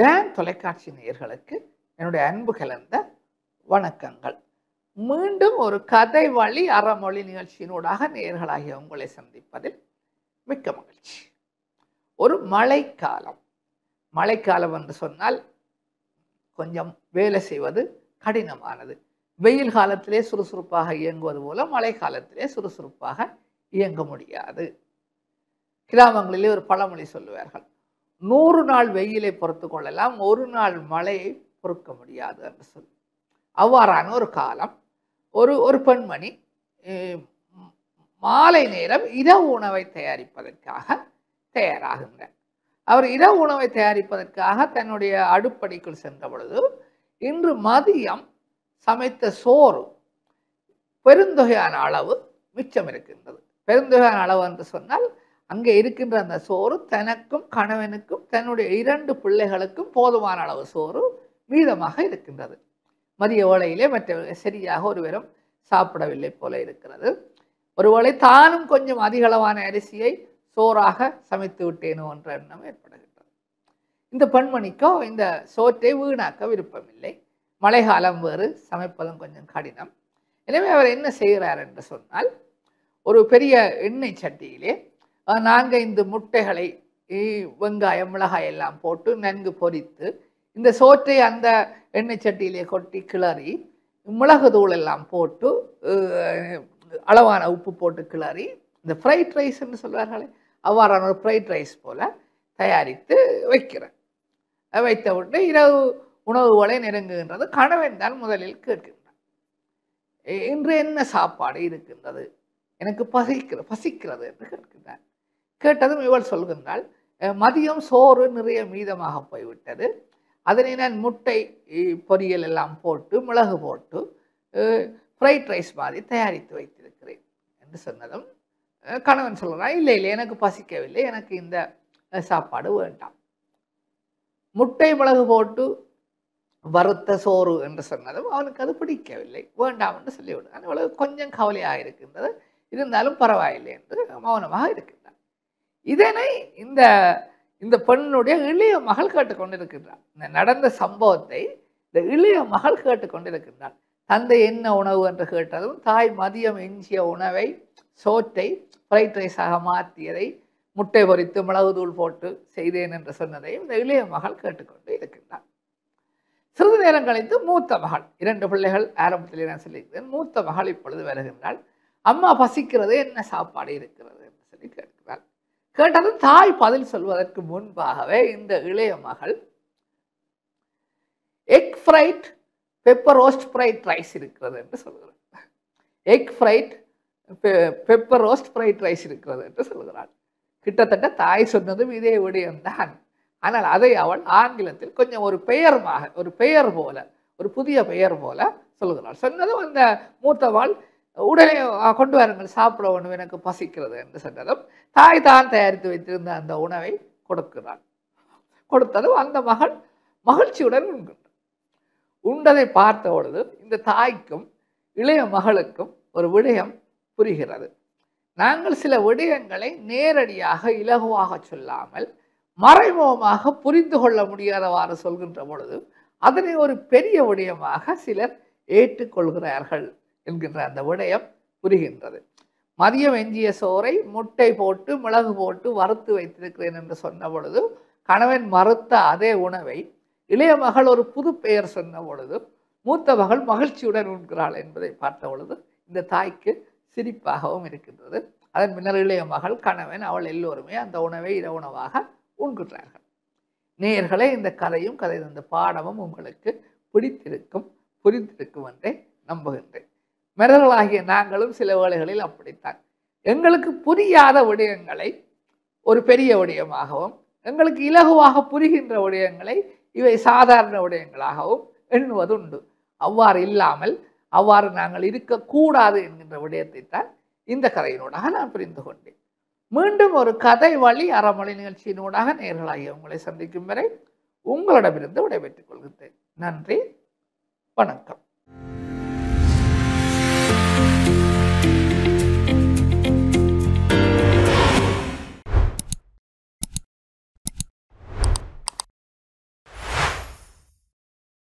Don தொலைக்காட்சி நேயர்களுக்கு என்னுடைய அன்பு கலந்த வணக்கங்கள். மீண்டும் ஒரு கதை வழி அறமொழி நிகழ்ச்சியினூடாக நேயர்களாகிய உங்களை சந்திப்பதில் மிக்க மகிழ்ச்சி. ஒரு மழைக்காலம். மழைக்காலம் என்று சொன்னால் கொஞ்சம் வேலை செய்வது கடினமானது. வெயில் காலத்திலே சுறுசுறுப்பாக இயங்குவது போல மழை காலத்திலே சுறுசுறுப்பாக இயங்க முடியாது. கிராமங்களிலே ஒரு பழமொழி சொல்லுவார்கள், 100 நாள் வெயிலை பொறுத்து கொள்ளலாம், ஒரு நாள் மழையை பொறுக்க முடியாது என்று சொல்லி. அவ்வாறான ஒரு காலம். ஒரு பெண்மணி மாலை நேரம் இரவு உணவை தயாரிப்பதற்காக தயாராகின்றார். அவர் இரவு உணவை தயாரிப்பதற்காக தன்னுடைய அடுப்படிக்குள் சென்ற பொழுது இன்று மதியம் சமைத்த சோறு பெருந்தொகையான அளவு மிச்சம் இருக்கின்றது. பெருந்தொகையான அளவு என்று சொன்னால் அங்கே இருக்கின்ற அந்த சோறு தனக்கும் கணவனுக்கும் தன்னுடைய 2 பிள்ளைகளுக்கும் போதுமான அளவு சோறு மீதமாக இருக்கின்றது. மதிய வேளையிலே மற்ற சரியாக ஒருவரும் சாப்பிடவில்லை போல இருக்கிறது. ஒருவேளை தானும் கொஞ்சம் அதிக அளவான அரிசியை சோறாக சமைத்து விட்டேனோ என்ற எண்ணம் ஏற்படுகின்றது. இந்த பெண்மணிக்கோ இந்த சோற்றை வீணாக்க விருப்பமில்லை. மழை காலம் வேறு, சமைப்பதும் கொஞ்சம் கடினம். எனவே அவர் என்ன செய்கிறார் என்று சொன்னால், ஒரு பெரிய எண்ணெய் சட்டியிலே 4-5 முட்டைகளை வெங்காயம் மிளகாய் எல்லாம் போட்டு நன்கு பொரித்து இந்த சோற்றை அந்த எண்ணெய் சட்டியிலே கொட்டி கிளறி மிளகு தூள் எல்லாம் போட்டு அளவான உப்பு போட்டு கிளறி இந்த ஃப்ரைட் ரைஸ் என்று சொல்வார்களே அவ்வாறான ஒரு ஃப்ரைட் ரைஸ் போல தயாரித்து வைக்கிறேன். வைத்த விட்டு இரவு உணவு வேளை நெருங்குகின்றது. கணவன் தான் முதலில் கேட்கின்றான், இன்று என்ன சாப்பாடு இருக்கின்றது, எனக்கு பசிக்கிறது என்று கேட்கின்றார். கேட்டதும் இவள் சொல்கின்றாள், மதியம் சோறு நிறைய மீதமாக போய்விட்டது, அதனை நான் முட்டை பொரியல் எல்லாம் போட்டு மிளகு போட்டு ஃப்ரைட் ரைஸ் மாதிரி தயாரித்து வைத்திருக்கிறேன் என்று சொன்னதும் கணவன் சொல்கிறான், இல்லை எனக்கு பசிக்கவில்லை, எனக்கு இந்த சாப்பாடு வேண்டாம். முட்டை மிளகு போட்டு வறுத்த சோறு என்று சொன்னதும் அவனுக்கு அது பிடிக்கவில்லை, வேண்டாம் என்று சொல்லிவிடுறான். இவளுக்கு கொஞ்சம் கவலையாக இருக்கின்றது, இருந்தாலும் பரவாயில்லை என்று மௌனமாக இருக்கின்றான். இதனை இந்த பெண்ணுடைய இளைய மகள் கேட்டுக்கொண்டிருக்கின்றார். இந்த நடந்த சம்பவத்தை இந்த இளைய மகள் கேட்டுக்கொண்டிருக்கின்றார். தந்தை என்ன உணவு என்று கேட்டதும் தாய் மதியம் எஞ்சிய உணவை சோற்றை ஃப்ரைட் ரைஸாக மாற்றியதை முட்டை பொரித்து மிளகு தூள் போட்டு செய்தேன் என்று சொன்னதையும் இந்த இளைய மகள் கேட்டுக்கொண்டு இருக்கின்றார். சிறிது நேரம் கழித்து மூத்த மகள், 2 பிள்ளைகள் ஆரம்பத்திலே நான் சொல்லியிருக்கிறேன், மூத்த மகள் இப்பொழுது வருகின்றாள். அம்மா பசிக்கிறது, என்ன சாப்பாடு இருக்கிறது என்று சொல்லி கேட்கிறாள். கேட்டதும் தாய் பதில் சொல்வதற்கு முன்பாகவே இந்த இளைய மகள் egg fried pepper roast fried rice இருக்கிறது என்று சொல்கிறாள். Egg fried pepper roast fried rice இருக்கிறது என்று சொல்கிறாள். கிட்டத்தட்ட தாய் சொன்னதும் இதே விடயம்தான். ஆனால் அதை அவள் ஆங்கிலத்தில் கொஞ்சம் ஒரு பெயர் போல, ஒரு புதிய பெயர் போல சொல்கிறாள். சொன்னதும் அந்த மூத்தவாள் உடனே கொண்டு வாருங்கள், சாப்பிட ஒன்று, எனக்கு பசிக்கிறது என்று சொன்னதும் தாய் தான் தயாரித்து வைத்திருந்த அந்த உணவை கொடுக்கிறாள். கொடுத்ததும் அந்த மகள் மகிழ்ச்சியுடன் உண்கின்றாள். உண்டதை பார்த்த பொழுது இந்த தாய்க்கும் இளைய மகளுக்கும் ஒரு விடயம் புரிகிறது. நாங்கள் சில விடயங்களை நேரடியாக இலகுவாக சொல்லாமல் மறைமுகமாக புரிந்து கொள்ள முடியாதவாறு சொல்கின்ற பொழுது அதனை ஒரு பெரிய விடயமாக சிலர் ஏற்றுக்கொள்கிறார்கள் என்கின்ற அந்த விடயம் புரிகின்றது. மதியம் எஞ்சிய சோறை முட்டை போட்டு மிளகு போட்டு வறுத்து வைத்திருக்கிறேன் என்று சொன்ன பொழுது கணவன் மறுத்த அதே உணவை இளைய மகள் ஒரு புது பெயர் சொன்ன பொழுது மூத்த மகள் மகிழ்ச்சியுடன் உண்கிறாள் என்பதை பார்த்த பொழுது இந்த தாய்க்கு சிரிப்பாகவும் இருக்கின்றது. அதன் பின்னர் இளைய மகள், கணவன், அவள் எல்லோருமே அந்த உணவை இரவு உணவாக உண்கிறார்கள். நேயர்களே, இந்த கதையும் இந்த பாடமும் உங்களுக்கு பிடித்திருக்கும், புரிந்திருக்கும் என்றே நம்புகின்றேன். மனிதர்களாகிய நாங்களும் சில வேளைகளில் அப்படித்தான் எங்களுக்கு புரியாத விடயங்களை ஒரு பெரிய விடயமாகவும், எங்களுக்கு இலகுவாக புரிகின்ற விடயங்களை இவை சாதாரண விடயங்களாகவும் எண்ணுவதுண்டு. அவ்வாறு இல்லாமல் அவ்வாறு நாங்கள் இருக்கக்கூடாது என்கின்ற விடயத்தை தான் இந்த கதையினூடாக நான் புரிந்து கொண்டேன். மீண்டும் ஒரு கதை வழி அறமொழி நிகழ்ச்சியினூடாக நேயர்களாகிய உங்களை சந்திக்கும் வரை உங்களிடமிருந்து விடைபெற்றுக் கொள்கின்றேன். நன்றி, வணக்கம்.